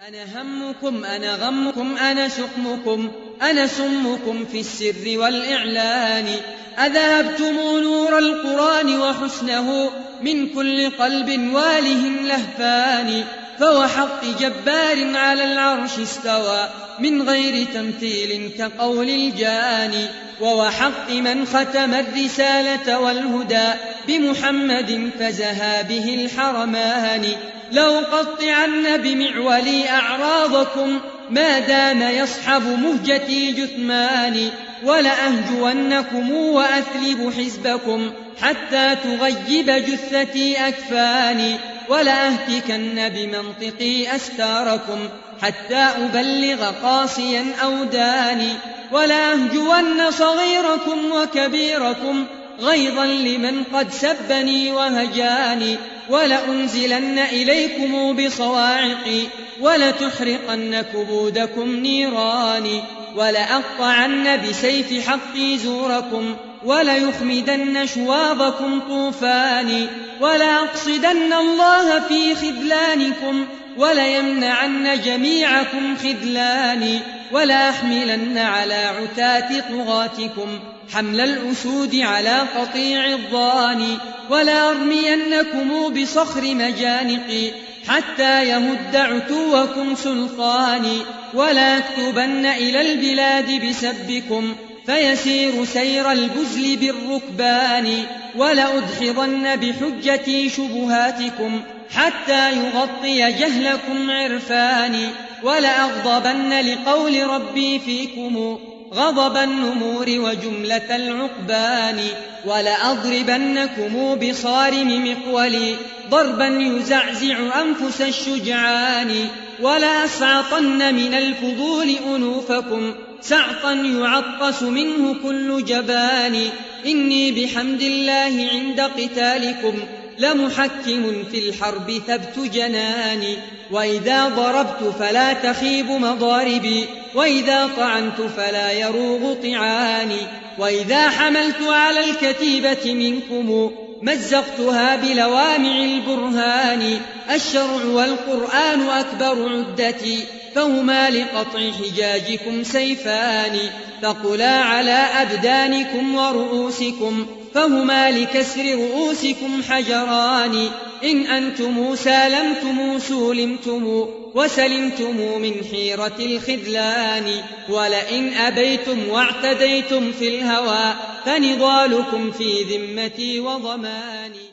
أنا همكم، أنا غمكم، أنا سقمكم، أنا سمكم في السر والإعلان. أذهبتم نور القرآن وحسنه من كل قلب واله لهفان. فوحق جبار على العرش استوى من غير تمثيل كقول الجاني. ووحق من ختم الرسالة والهدى بمحمد فزها به الحرمان. لأقطعن بمعولي أعراضكم ما دام يصحب مهجتي جثماني. ولأهجونكم وأثلب حزبكم حتى تغيب جثتي أكفاني. ولأهتكن بمنطقي أستاركم حتى أبلغ قاصيا أوداني. ولأهجون صغيركم وكبيركم غيظا لمن قد سبني وهجاني. ولأنزلن إليكم بصواعقي ولتحرقن كبودكم نيراني. ولأقطعن بسيف حقي زوركم وليخمدن شواظكم طوفاني. ولأقصدن الله في خذلانكم وليمنعن جميعكم خذلاني. ولأحملن على عتاة طغاتكم حمل الأسود على قطيع الضاني. ولأرمينكم بصخر مجانقي حتى يهد عتوكم سلطاني. ولأكتبن إلى البلاد بسبكم فيسير سير البزل بالركبان. ولأدحضن بحجتي شبهاتكم حتى يغطي جهلكم عرفاني. ولأغضبن لقول ربي فيكم غضب النمور وجملة العقبان. ولأضربنكم بصارم مقولي ضربا يزعزع أنفس الشجعان. ولأسعطن من الفضول أنوفكم سعطا يعطس منه كل جبان. إني بحمد الله عند قتالكم لمحكم في الحرب ثبت جناني. وإذا ضربت فلا تخيب مضاربي وإذا طعنت فلا يروغ طعاني. وإذا حملت على الكتيبة منكم مزقتها بلوامع البرهان. الشرع والقرآن أكبر عدتي فهما لقطع حجاجكم سيفان. ثقلا على أبدانكم ورؤوسكم فهما لكسر رؤوسكم حجران. إن أنتم سالمتم سولمتم وسلمتم من حيرة الخذلان. ولئن أبيتم واعتديتم في الهوى فنضالكم في ذمتي وضماني.